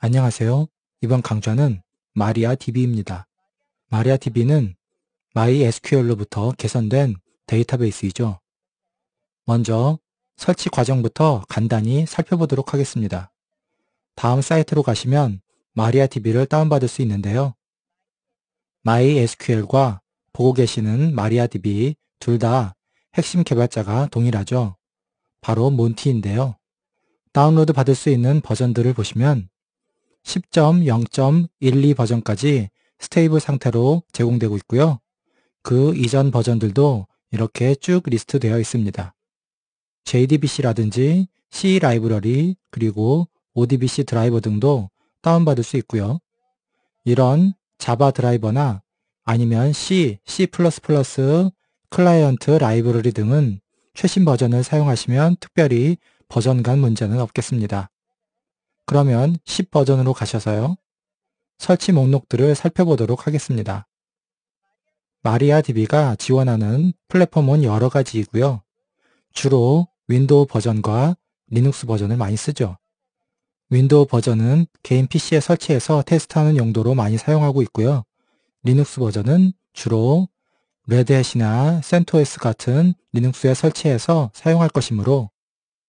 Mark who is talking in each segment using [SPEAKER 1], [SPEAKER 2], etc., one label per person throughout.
[SPEAKER 1] 안녕하세요. 이번 강좌는 마리아DB입니다. 마리아DB는 MySQL로부터 개선된 데이터베이스이죠. 먼저 설치 과정부터 간단히 살펴보도록 하겠습니다. 다음 사이트로 가시면 마리아DB를 다운받을 수 있는데요. MySQL과 보고 계시는 마리아DB 둘 다 핵심 개발자가 동일하죠. 바로 몬티인데요. 다운로드 받을 수 있는 버전들을 보시면 10.0.12 버전까지 스테이블 상태로 제공되고 있고요. 그 이전 버전들도 이렇게 쭉 리스트되어 있습니다. JDBC라든지 C 라이브러리 그리고 ODBC 드라이버 등도 다운받을 수 있고요. 이런 자바 드라이버나 아니면 C, C++ 클라이언트 라이브러리 등은 최신 버전을 사용하시면 특별히 버전 간 문제는 없겠습니다. 그러면 10 버전으로 가셔서요. 설치 목록들을 살펴보도록 하겠습니다. 마리아DB가 지원하는 플랫폼은 여러 가지이고요. 주로 윈도우 버전과 리눅스 버전을 많이 쓰죠. 윈도우 버전은 개인 PC에 설치해서 테스트하는 용도로 많이 사용하고 있고요. 리눅스 버전은 주로 레드햇이나 센토스 같은 리눅스에 설치해서 사용할 것이므로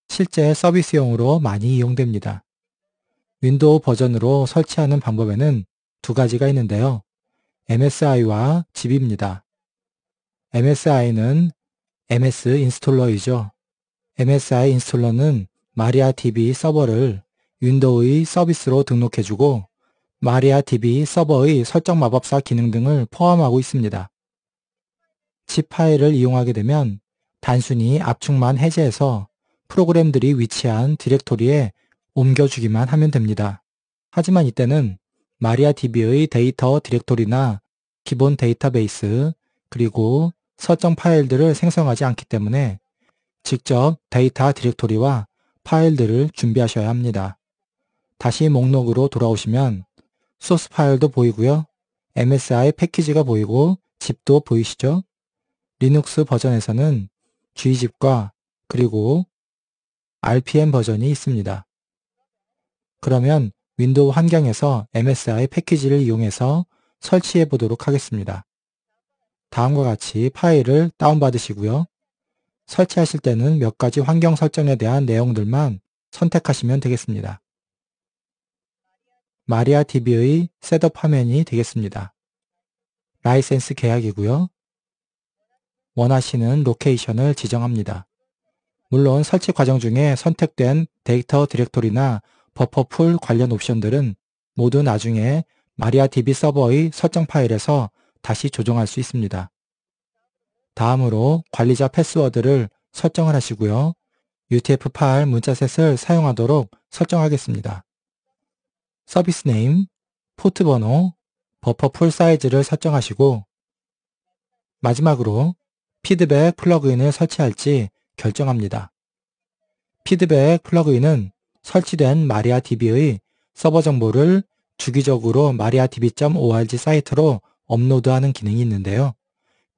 [SPEAKER 1] 실제 서비스용으로 많이 이용됩니다. 윈도우 버전으로 설치하는 방법에는 두 가지가 있는데요. MSI와 zip입니다. MSI는 MS 인스톨러이죠. MSI 인스톨러는 마리아DB 서버를 윈도우의 서비스로 등록해주고 마리아DB 서버의 설정 마법사 기능 등을 포함하고 있습니다. zip 파일을 이용하게 되면 단순히 압축만 해제해서 프로그램들이 위치한 디렉토리에 옮겨주기만 하면 됩니다. 하지만 이때는 마리아DB의 데이터 디렉토리나 기본 데이터베이스 그리고 설정 파일들을 생성하지 않기 때문에 직접 데이터 디렉토리와 파일들을 준비하셔야 합니다. 다시 목록으로 돌아오시면 소스 파일도 보이고요. MSI 패키지가 보이고 zip도 보이시죠? 리눅스 버전에서는 gzip과 그리고 RPM 버전이 있습니다. 그러면 윈도우 환경에서 MSI 패키지를 이용해서 설치해 보도록 하겠습니다. 다음과 같이 파일을 다운받으시고요. 설치하실 때는 몇 가지 환경 설정에 대한 내용들만 선택하시면 되겠습니다. 마리아DB의 셋업 화면이 되겠습니다. 라이센스 계약이고요. 원하시는 로케이션을 지정합니다. 물론 설치 과정 중에 선택된 데이터 디렉토리나 버퍼풀 관련 옵션들은 모두 나중에 마리아DB 서버의 설정 파일에서 다시 조정할 수 있습니다. 다음으로 관리자 패스워드를 설정을 하시고요. UTF-8 문자셋을 사용하도록 설정하겠습니다. 서비스 네임, 포트 번호, 버퍼풀 사이즈를 설정하시고 마지막으로 피드백 플러그인을 설치할지 결정합니다. 피드백 플러그인은 설치된 마리아DB의 서버 정보를 주기적으로 mariadb.org 사이트로 업로드하는 기능이 있는데요.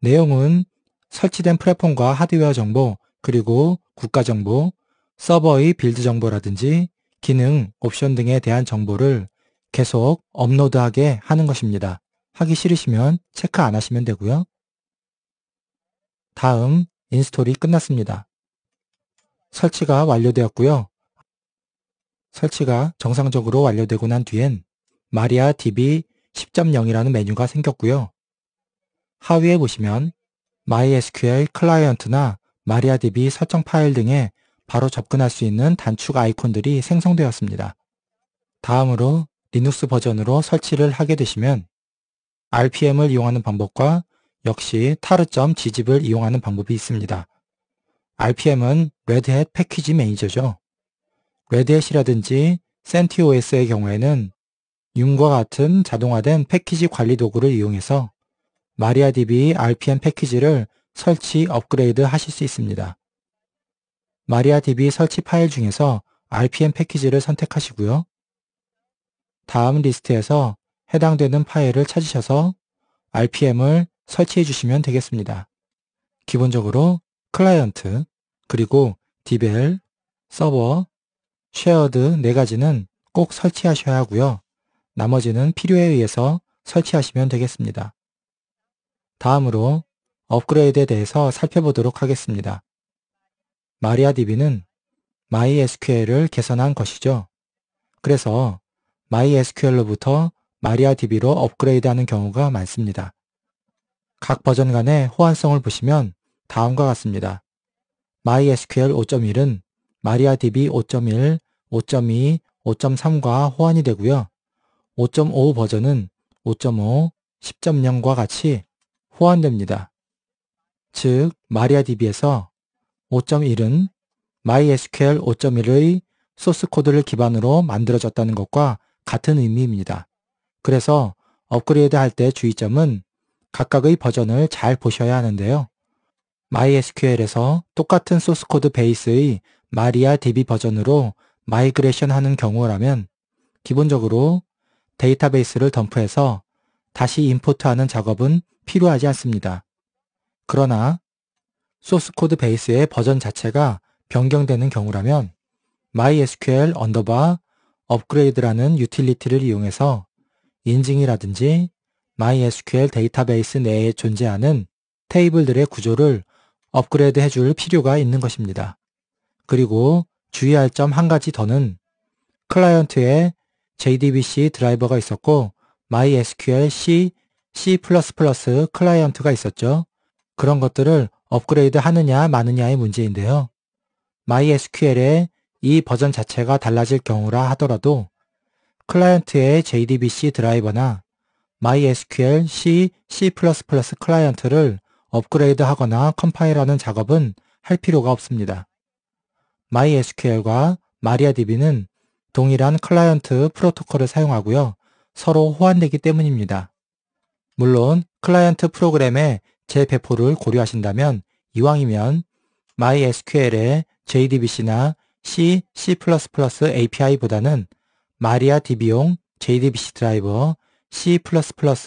[SPEAKER 1] 내용은 설치된 플랫폼과 하드웨어 정보, 그리고 국가 정보, 서버의 빌드 정보라든지 기능, 옵션 등에 대한 정보를 계속 업로드하게 하는 것입니다. 하기 싫으시면 체크 안 하시면 되고요. 다음 인스톨이 끝났습니다. 설치가 완료되었고요. 설치가 정상적으로 완료되고 난 뒤엔 마리아DB 10.0이라는 메뉴가 생겼고요. 하위에 보시면 MySQL 클라이언트나 마리아DB 설정 파일 등에 바로 접근할 수 있는 단축 아이콘들이 생성되었습니다. 다음으로 리눅스 버전으로 설치를 하게 되시면 RPM을 이용하는 방법과 역시 taru.gzip을 이용하는 방법이 있습니다. RPM은 레드햇 패키지 매니저죠. 레드햇이라든지 센티OS의 경우에는 융과 같은 자동화된 패키지 관리 도구를 이용해서 마리아DB RPM 패키지를 설치 업그레이드 하실 수 있습니다. 마리아DB 설치 파일 중에서 RPM 패키지를 선택하시고요. 다음 리스트에서 해당되는 파일을 찾으셔서 RPM을 설치해 주시면 되겠습니다. 기본적으로 클라이언트, 그리고 DBL, 서버, 쉐어드 4가지는 꼭 설치하셔야 하고요. 나머지는 필요에 의해서 설치하시면 되겠습니다. 다음으로 업그레이드에 대해서 살펴보도록 하겠습니다. 마리아DB는 MySQL을 개선한 것이죠. 그래서 MySQL로부터 마리아DB로 업그레이드하는 경우가 많습니다. 각 버전 간의 호환성을 보시면 다음과 같습니다. MySQL 5.1은 마리아DB 5.1, 5.2, 5.3과 호환이 되고요. 5.5 버전은 5.5, 10.0과 같이 호환됩니다. 즉, 마리아DB에서 5.1은 MySQL 5.1의 소스 코드를 기반으로 만들어졌다는 것과 같은 의미입니다. 그래서 업그레이드 할 때 주의점은 각각의 버전을 잘 보셔야 하는데요. MySQL에서 똑같은 소스 코드 베이스의 마리아DB 버전으로 마이그레이션 하는 경우라면 기본적으로 데이터베이스를 덤프해서 다시 임포트하는 작업은 필요하지 않습니다. 그러나 소스 코드 베이스의 버전 자체가 변경되는 경우라면 MySQL upgrade라는 유틸리티를 이용해서 인증이라든지 MySQL 데이터베이스 내에 존재하는 테이블들의 구조를 업그레이드 해줄 필요가 있는 것입니다. 그리고 주의할 점 한 가지 더는 클라이언트에 JDBC 드라이버가 있었고 MySQL C, C++ 클라이언트가 있었죠. 그런 것들을 업그레이드 하느냐 마느냐의 문제인데요. MySQL의 이 버전 자체가 달라질 경우라 하더라도 클라이언트의 JDBC 드라이버나 MySQL C, C++ 클라이언트를 업그레이드 하거나 컴파일하는 작업은 할 필요가 없습니다. MySQL과 마리아DB는 동일한 클라이언트 프로토콜을 사용하고요. 서로 호환되기 때문입니다. 물론 클라이언트 프로그램의 재배포를 고려하신다면 이왕이면 MySQL의 JDBC나 C, C++ API보다는 마리아DB용 JDBC 드라이버 C++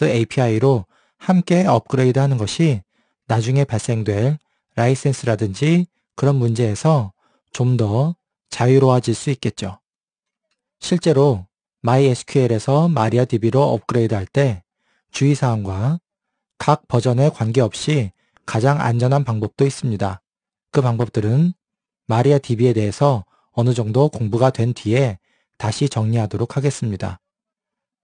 [SPEAKER 1] API로 함께 업그레이드 하는 것이 나중에 발생될 라이센스라든지 그런 문제에서 좀 더 자유로워질 수 있겠죠. 실제로 MySQL에서 마리아DB로 업그레이드 할 때 주의사항과 각 버전에 관계없이 가장 안전한 방법도 있습니다. 그 방법들은 마리아DB에 대해서 어느 정도 공부가 된 뒤에 다시 정리하도록 하겠습니다.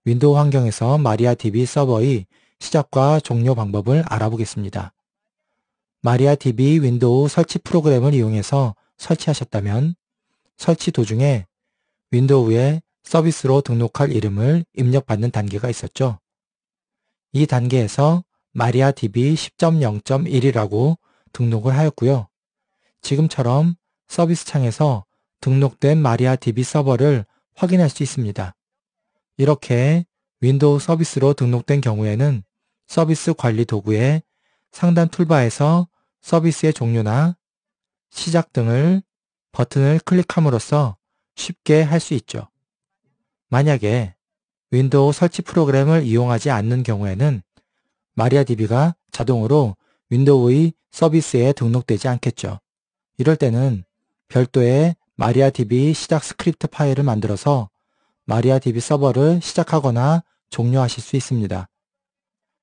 [SPEAKER 1] 윈도우 환경에서 마리아DB 서버의 시작과 종료 방법을 알아보겠습니다. 마리아DB 윈도우 설치 프로그램을 이용해서 설치하셨다면 설치 도중에 윈도우에 서비스로 등록할 이름을 입력받는 단계가 있었죠. 이 단계에서 마리아DB 10.0.1이라고 등록을 하였고요. 지금처럼 서비스 창에서 등록된 마리아DB 서버를 확인할 수 있습니다. 이렇게 윈도우 서비스로 등록된 경우에는 서비스 관리 도구의 상단 툴바에서 서비스의 종료나 시작 등을 버튼을 클릭함으로써 쉽게 할 수 있죠. 만약에 윈도우 설치 프로그램을 이용하지 않는 경우에는 마리아DB가 자동으로 윈도우의 서비스에 등록되지 않겠죠. 이럴 때는 별도의 마리아DB 시작 스크립트 파일을 만들어서 마리아DB 서버를 시작하거나 종료하실 수 있습니다.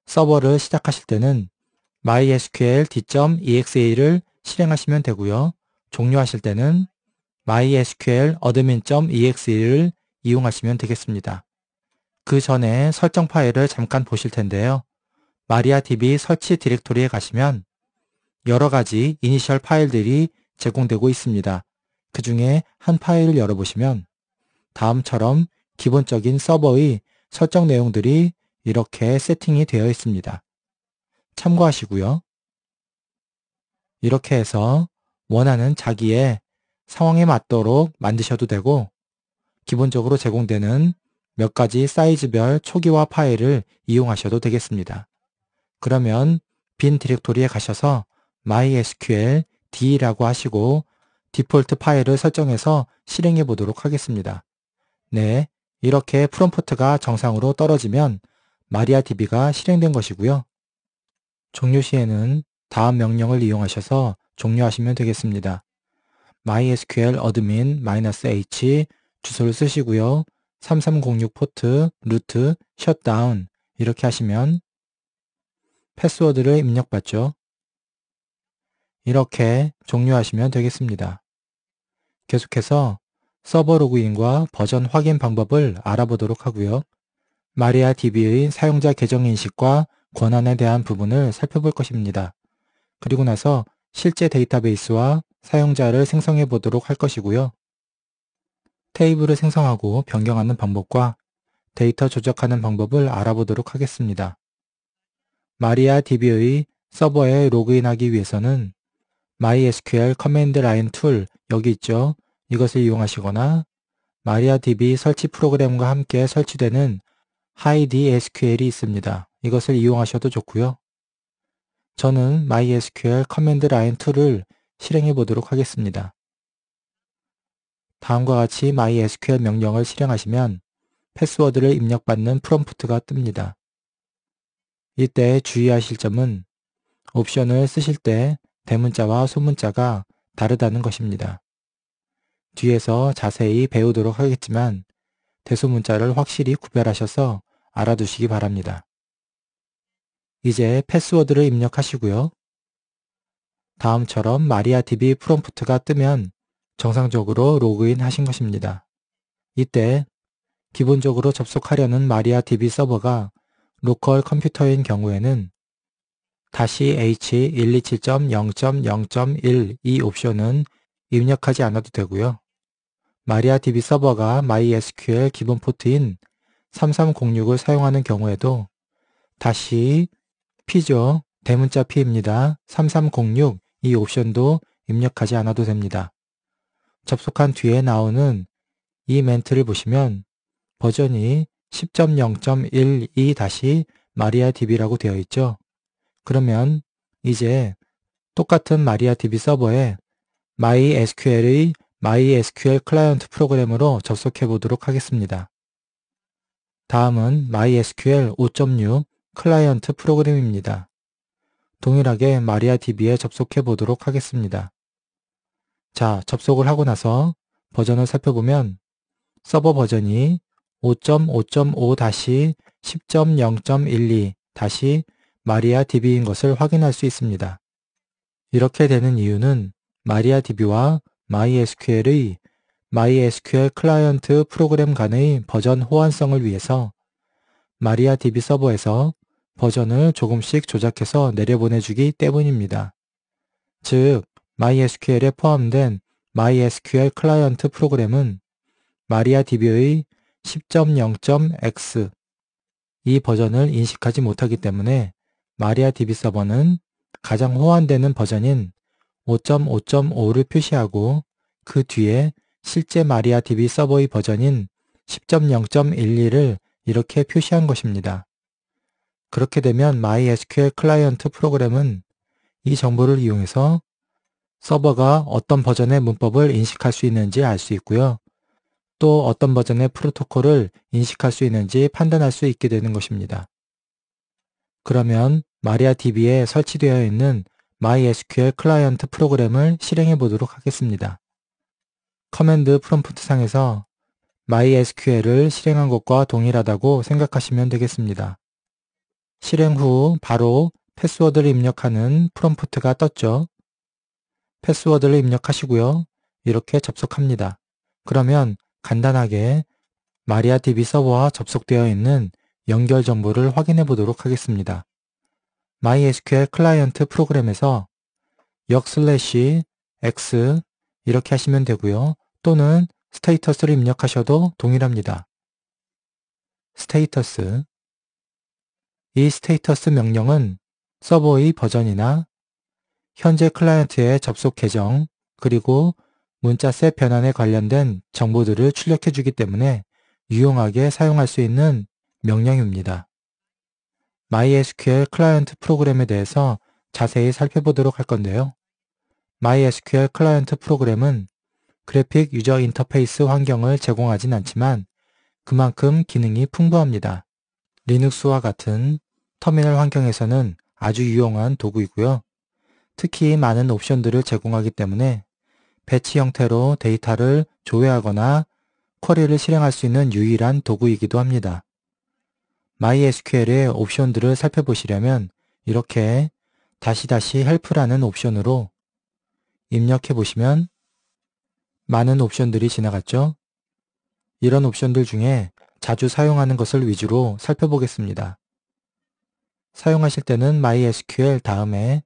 [SPEAKER 1] 서버를 시작하실 때는 mysql d.exe를 실행하시면 되고요. 종료하실 때는 mysql admin.exe를 이용하시면 되겠습니다. 그 전에 설정 파일을 잠깐 보실 텐데요. 마리아DB 설치 디렉토리에 가시면 여러 가지 이니셜 파일들이 제공되고 있습니다. 그 중에 한 파일을 열어보시면 다음처럼 기본적인 서버의 설정 내용들이 이렇게 세팅이 되어 있습니다. 참고하시고요. 이렇게 해서 원하는 자기의 상황에 맞도록 만드셔도 되고 기본적으로 제공되는 몇 가지 사이즈별 초기화 파일을 이용하셔도 되겠습니다. 그러면 빈 디렉토리에 가셔서 mysql d라고 하시고 디폴트 파일을 설정해서 실행해 보도록 하겠습니다. 네, 이렇게 프롬프트가 정상으로 떨어지면 마리아DB가 실행된 것이고요. 종료 시에는 다음 명령을 이용하셔서 종료하시면 되겠습니다. mysql admin -h 주소를 쓰시고요. 3306 포트 루트 셧다운 이렇게 하시면 패스워드를 입력받죠. 이렇게 종료하시면 되겠습니다. 계속해서 서버 로그인과 버전 확인 방법을 알아보도록 하고요. 마리아DB의 사용자 계정 인식과 권한에 대한 부분을 살펴볼 것입니다. 그리고 나서 실제 데이터베이스와 사용자를 생성해 보도록 할 것이고요. 테이블을 생성하고 변경하는 방법과 데이터 조작하는 방법을 알아보도록 하겠습니다. 마리아DB의 서버에 로그인하기 위해서는 MySQL 커맨드 라인 툴 여기 있죠. 이것을 이용하시거나 마리아DB 설치 프로그램과 함께 설치되는 HiDSQL이 있습니다. 이것을 이용하셔도 좋고요. 저는 MySQL 커맨드 라인 툴을 실행해 보도록 하겠습니다. 다음과 같이 MySQL 명령을 실행하시면 패스워드를 입력받는 프롬프트가 뜹니다. 이때 주의하실 점은 옵션을 쓰실 때 대문자와 소문자가 다르다는 것입니다. 뒤에서 자세히 배우도록 하겠지만 대소문자를 확실히 구별하셔서 알아두시기 바랍니다. 이제 패스워드를 입력하시고요. 다음처럼 마리아DB 프롬프트가 뜨면 정상적으로 로그인 하신 것입니다. 이때 기본적으로 접속하려는 마리아DB 서버가 로컬 컴퓨터인 경우에는 -h127.0.0.1 이 옵션은 입력하지 않아도 되고요. 마리아DB 서버가 MySQL 기본 포트인 3306을 사용하는 경우에도 P죠. 대문자 P입니다. 3306 이 옵션도 입력하지 않아도 됩니다. 접속한 뒤에 나오는 이 멘트를 보시면 버전이 10.0.12 MariaDB라고 되어 있죠. 그러면 이제 똑같은 마리아DB 서버에 MySQL의 MySQL 클라이언트 프로그램으로 접속해 보도록 하겠습니다. 다음은 MySQL 5.6 클라이언트 프로그램입니다. 동일하게 마리아DB에 접속해 보도록 하겠습니다. 자, 접속을 하고 나서 버전을 살펴보면 서버 버전이 5.5.5-10.0.12 MariaDB인 것을 확인할 수 있습니다. 이렇게 되는 이유는 마리아DB와 MySQL의 MySQL 클라이언트 프로그램 간의 버전 호환성을 위해서 마리아DB 서버에서 버전을 조금씩 조작해서 내려보내주기 때문입니다. 즉, MySQL에 포함된 MySQL 클라이언트 프로그램은 마리아DB의 10.0.x 이 버전을 인식하지 못하기 때문에 마리아DB 서버는 가장 호환되는 버전인 5.5.5를 표시하고 그 뒤에 실제 마리아DB 서버의 버전인 10.0.12를 이렇게 표시한 것입니다. 그렇게 되면 MySQL 클라이언트 프로그램은 이 정보를 이용해서 서버가 어떤 버전의 문법을 인식할 수 있는지 알 수 있고요. 또 어떤 버전의 프로토콜을 인식할 수 있는지 판단할 수 있게 되는 것입니다. 그러면 마리아DB에 설치되어 있는 MySQL 클라이언트 프로그램을 실행해 보도록 하겠습니다. 커맨드 프롬프트 상에서 MySQL을 실행한 것과 동일하다고 생각하시면 되겠습니다. 실행 후 바로 패스워드를 입력하는 프롬프트가 떴죠. 패스워드를 입력하시고요. 이렇게 접속합니다. 그러면 간단하게 마리아DB 서버와 접속되어 있는 연결 정보를 확인해 보도록 하겠습니다. MySQL 클라이언트 프로그램에서 역/x 이렇게 하시면 되고요. 또는 스테이터스를 입력하셔도 동일합니다. 스테이터스 이 스테이터스 명령은 서버의 버전이나 현재 클라이언트의 접속 계정 그리고 문자셋 변환에 관련된 정보들을 출력해 주기 때문에 유용하게 사용할 수 있는 명령입니다. MySQL 클라이언트 프로그램에 대해서 자세히 살펴보도록 할 건데요. MySQL 클라이언트 프로그램은 그래픽 유저 인터페이스 환경을 제공하진 않지만 그만큼 기능이 풍부합니다. 리눅스와 같은 터미널 환경에서는 아주 유용한 도구이고요. 특히 많은 옵션들을 제공하기 때문에 배치 형태로 데이터를 조회하거나 쿼리를 실행할 수 있는 유일한 도구이기도 합니다. MySQL의 옵션들을 살펴보시려면 이렇게 --help라는 옵션으로 입력해 보시면 많은 옵션들이 지나갔죠? 이런 옵션들 중에 자주 사용하는 것을 위주로 살펴보겠습니다. 사용하실 때는 MySQL 다음에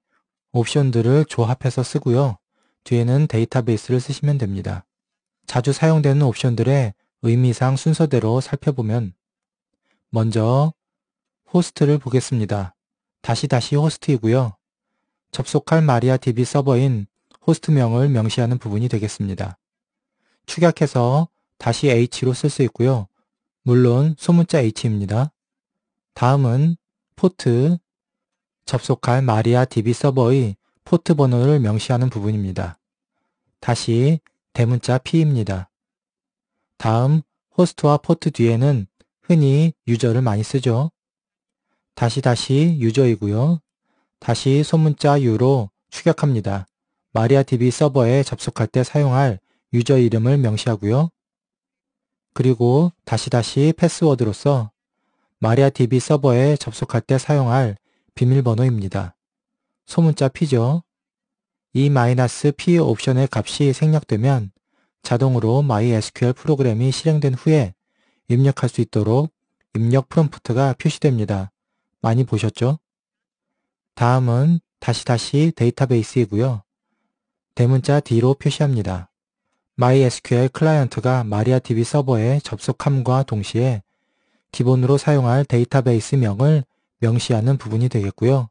[SPEAKER 1] 옵션들을 조합해서 쓰고요. 뒤에는 데이터베이스를 쓰시면 됩니다. 자주 사용되는 옵션들의 의미상 순서대로 살펴보면 먼저 호스트를 보겠습니다. 호스트이고요. 접속할 MariaDB 서버인 호스트명을 명시하는 부분이 되겠습니다. 축약해서 -h로 쓸 수 있고요. 물론 소문자 h입니다. 다음은 포트, 접속할 MariaDB 서버의 포트 번호를 명시하는 부분입니다. 다시 대문자 p입니다. 다음 호스트와 포트 뒤에는 흔히 유저를 많이 쓰죠. 유저이고요. 다시 소문자 u로 축약합니다. MariaDB 서버에 접속할 때 사용할 유저 이름을 명시하고요. 그리고 패스워드로서 MariaDB 서버에 접속할 때 사용할 비밀번호입니다. 소문자 p죠. 이 -p 옵션의 값이 생략되면 자동으로 MySQL 프로그램이 실행된 후에 입력할 수 있도록 입력 프롬프트가 표시됩니다. 많이 보셨죠? 다음은 데이터베이스이고요. 대문자 D로 표시합니다. MySQL 클라이언트가 MariaDB 서버에 접속함과 동시에 기본으로 사용할 데이터베이스 명을 명시하는 부분이 되겠고요.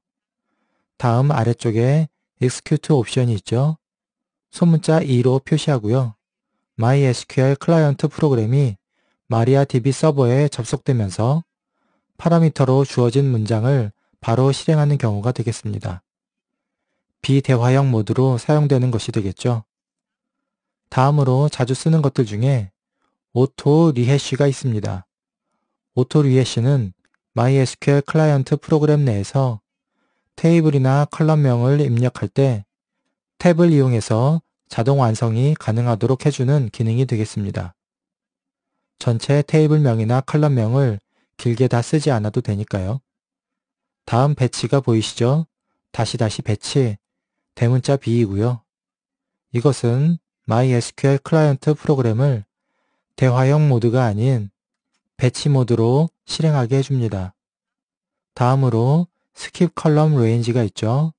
[SPEAKER 1] 다음 아래쪽에 execute 옵션이 있죠. 소문자 E로 표시하고요. MySQL 클라이언트 프로그램이 MariaDB 서버에 접속되면서 파라미터로 주어진 문장을 바로 실행하는 경우가 되겠습니다. 비대화형 모드로 사용되는 것이 되겠죠. 다음으로 자주 쓰는 것들 중에 오토 리해쉬가 있습니다. 오토 리해쉬는 MySQL 클라이언트 프로그램 내에서 테이블이나 컬럼명을 입력할 때 탭을 이용해서 자동 완성이 가능하도록 해주는 기능이 되겠습니다. 전체 테이블명이나 컬럼명을 길게 다 쓰지 않아도 되니까요. 다음 배치가 보이시죠? 배치, 대문자 B이고요. 이것은 MySQL 클라이언트 프로그램을 대화형 모드가 아닌 배치 모드로 실행하게 해줍니다. 다음으로 스킵 컬럼 레인지가 있죠.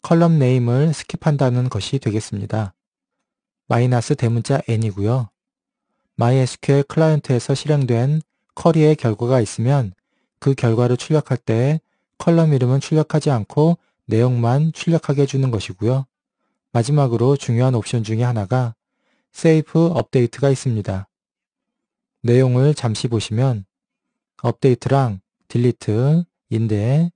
[SPEAKER 1] 컬럼 네임을 스킵한다는 것이 되겠습니다. 마이너스 대문자 n이고요. MySQL 클라이언트에서 실행된 쿼리의 결과가 있으면 그 결과를 출력할 때 컬럼 이름은 출력하지 않고 내용만 출력하게 해주는 것이고요. 마지막으로 중요한 옵션 중에 하나가 Save Update가 있습니다. 내용을 잠시 보시면 업데이트랑 딜리트, 인데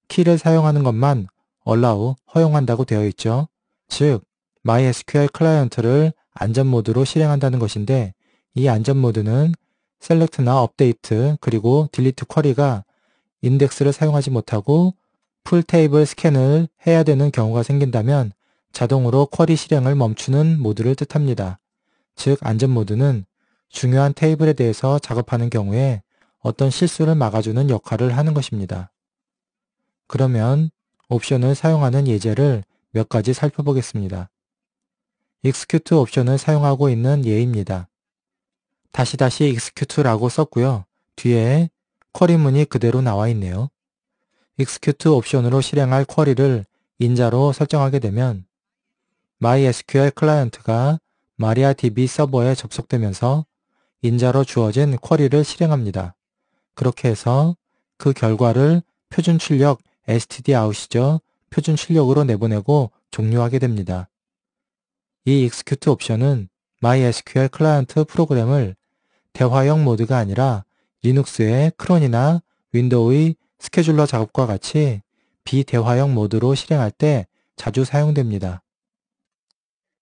[SPEAKER 1] 키를 사용하는 것만 allow, 허용한다고 되어 있죠. 즉, MySQL 클라이언트를 안전 모드로 실행한다는 것인데 이 안전 모드는 select나 update 그리고 delete 쿼리가 인덱스를 사용하지 못하고 풀 테이블 스캔을 해야 되는 경우가 생긴다면 자동으로 쿼리 실행을 멈추는 모드를 뜻합니다. 즉, 안전 모드는 중요한 테이블에 대해서 작업하는 경우에 어떤 실수를 막아주는 역할을 하는 것입니다. 그러면 옵션을 사용하는 예제를 몇 가지 살펴보겠습니다. execute 옵션을 사용하고 있는 예입니다. execute라고 썼고요. 뒤에 쿼리문이 그대로 나와 있네요. execute 옵션으로 실행할 쿼리를 인자로 설정하게 되면 MySQL 클라이언트가 MariaDB 서버에 접속되면서 인자로 주어진 쿼리를 실행합니다. 그렇게 해서 그 결과를 표준 출력 stdout이죠. 표준 출력으로 내보내고 종료하게 됩니다. 이 execute 옵션은 MySQL 클라이언트 프로그램을 대화형 모드가 아니라 리눅스의 크론이나 윈도우의 스케줄러 작업과 같이 비대화형 모드로 실행할 때 자주 사용됩니다.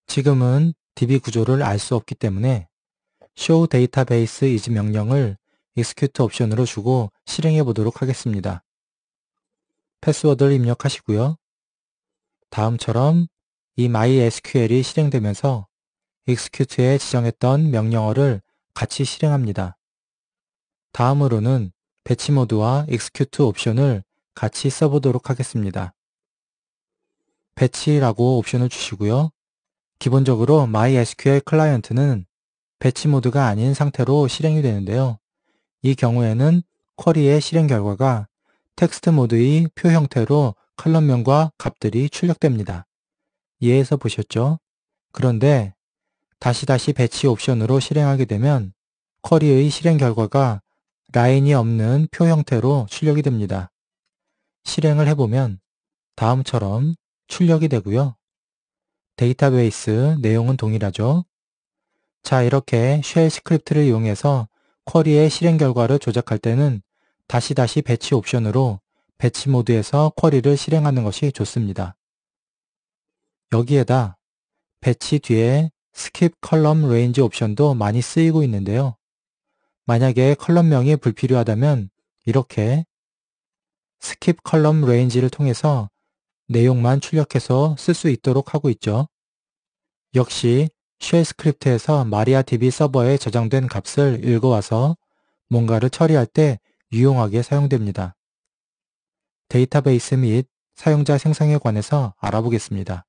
[SPEAKER 1] 지금은 DB 구조를 알 수 없기 때문에 show database is 명령을 execute 옵션으로 주고 실행해 보도록 하겠습니다. 패스워드를 입력하시고요. 다음처럼 이 MySQL이 실행되면서 execute에 지정했던 명령어를 같이 실행합니다. 다음으로는 배치 모드와 execute 옵션을 같이 써보도록 하겠습니다. 배치라고 옵션을 주시고요. 기본적으로 MySQL 클라이언트는 배치 모드가 아닌 상태로 실행이 되는데요. 이 경우에는 쿼리의 실행 결과가 텍스트 모드의 표 형태로 컬럼명과 값들이 출력됩니다. 이해해서 보셨죠? 그런데 다시 배치 옵션으로 실행하게 되면 쿼리의 실행 결과가 라인이 없는 표 형태로 출력이 됩니다. 실행을 해보면 다음처럼 출력이 되고요. 데이터베이스 내용은 동일하죠. 자, 이렇게 쉘 스크립트를 이용해서 쿼리의 실행 결과를 조작할 때는 다시 배치 옵션으로 배치 모드에서 쿼리를 실행하는 것이 좋습니다. 여기에다 배치 뒤에 skip column range 옵션도 많이 쓰이고 있는데요. 만약에 컬럼명이 불필요하다면 이렇게 skip column range를 통해서 내용만 출력해서 쓸 수 있도록 하고 있죠. 역시 쉘 스크립트에서 MariaDB 서버에 저장된 값을 읽어와서 뭔가를 처리할 때 유용하게 사용됩니다. 데이터베이스 및 사용자 생성에 관해서 알아보겠습니다.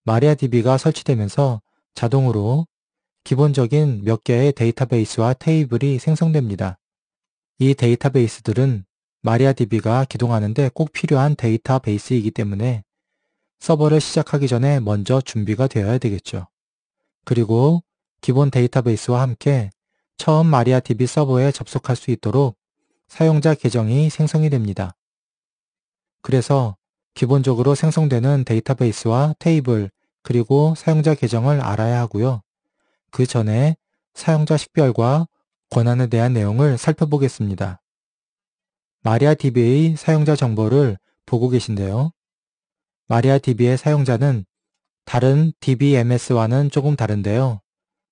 [SPEAKER 1] MariaDB가 설치되면서 자동으로 기본적인 몇 개의 데이터베이스와 테이블이 생성됩니다. 이 데이터베이스들은 MariaDB가 기동하는 데 꼭 필요한 데이터베이스이기 때문에 서버를 시작하기 전에 먼저 준비가 되어야 되겠죠. 그리고 기본 데이터베이스와 함께 처음 MariaDB 서버에 접속할 수 있도록 사용자 계정이 생성이 됩니다. 그래서 기본적으로 생성되는 데이터베이스와 테이블 그리고 사용자 계정을 알아야 하고요. 그 전에 사용자 식별과 권한에 대한 내용을 살펴보겠습니다. MariaDB의 사용자 정보를 보고 계신데요. MariaDB의 사용자는 다른 DBMS와는 조금 다른데요.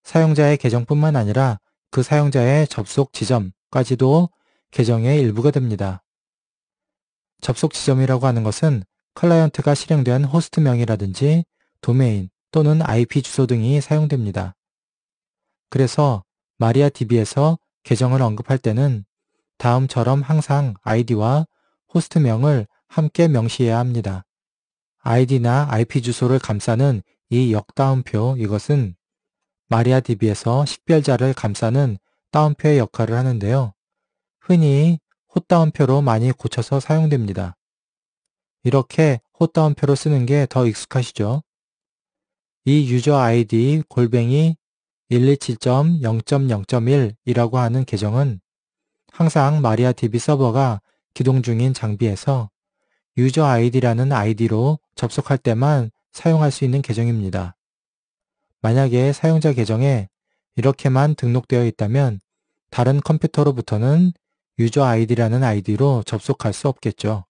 [SPEAKER 1] 사용자의 계정뿐만 아니라 그 사용자의 접속 지점까지도 계정의 일부가 됩니다. 접속 지점이라고 하는 것은 클라이언트가 실행된 호스트명이라든지 도메인 또는 IP 주소 등이 사용됩니다. 그래서 MariaDB에서 계정을 언급할 때는 다음처럼 항상 아이디와 호스트명을 함께 명시해야 합니다. 아이디나 IP 주소를 감싸는 이 역다운표, 이것은 MariaDB에서 식별자를 감싸는 다운표의 역할을 하는데요. 흔히 홑다운표로 많이 고쳐서 사용됩니다. 이렇게 홑다운표로 쓰는 게 더 익숙하시죠? 이 유저 아이디 @ 127.0.0.1이라고 하는 계정은 항상 MariaDB 서버가 기동 중인 장비에서 유저 아이디라는 아이디로 접속할 때만 사용할 수 있는 계정입니다. 만약에 사용자 계정에 이렇게만 등록되어 있다면 다른 컴퓨터로부터는 유저 아이디라는 아이디로 접속할 수 없겠죠.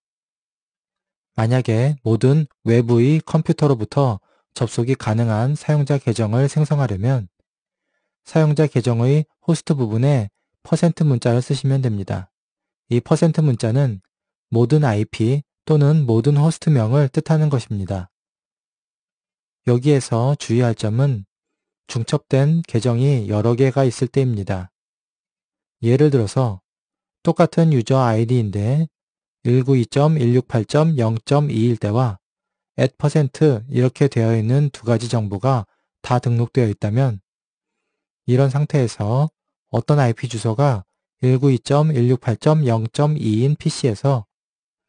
[SPEAKER 1] 만약에 모든 외부의 컴퓨터로부터 접속이 가능한 사용자 계정을 생성하려면 사용자 계정의 호스트 부분에 % 문자를 쓰시면 됩니다. 이 % 문자는 모든 IP 또는 모든 호스트명을 뜻하는 것입니다. 여기에서 주의할 점은 중첩된 계정이 여러 개가 있을 때입니다. 예를 들어서 똑같은 유저 아이디인데 192.168.0.2일 때와 @ 이렇게 되어 있는 두 가지 정보가 다 등록되어 있다면 이런 상태에서 어떤 IP 주소가 192.168.0.2인 PC에서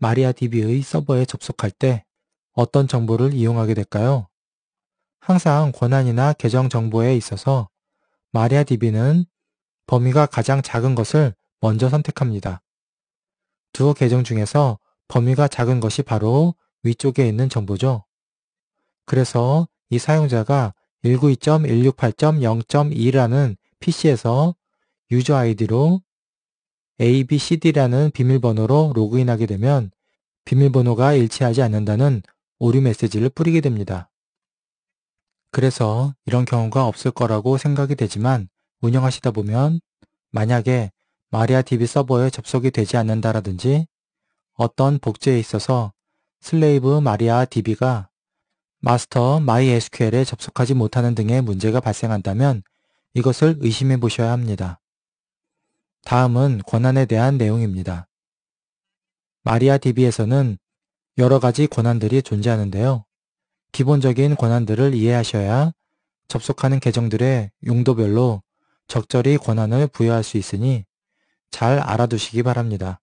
[SPEAKER 1] MariaDB의 서버에 접속할 때 어떤 정보를 이용하게 될까요? 항상 권한이나 계정 정보에 있어서 MariaDB는 범위가 가장 작은 것을 먼저 선택합니다. 두 계정 중에서 범위가 작은 것이 바로 위쪽에 있는 정보죠. 그래서 이 사용자가 192.168.0.2라는 PC에서 유저 아이디로 ABCD라는 비밀번호로 로그인하게 되면 비밀번호가 일치하지 않는다는 오류 메시지를 뿌리게 됩니다. 그래서 이런 경우가 없을 거라고 생각이 되지만 운영하시다 보면 만약에 MariaDB 서버에 접속이 되지 않는다라든지 어떤 복제에 있어서 슬레이브 MariaDB가 마스터 MySQL에 접속하지 못하는 등의 문제가 발생한다면 이것을 의심해 보셔야 합니다. 다음은 권한에 대한 내용입니다. 마리아DB에서는 여러 가지 권한들이 존재하는데요. 기본적인 권한들을 이해하셔야 접속하는 계정들의 용도별로 적절히 권한을 부여할 수 있으니 잘 알아두시기 바랍니다.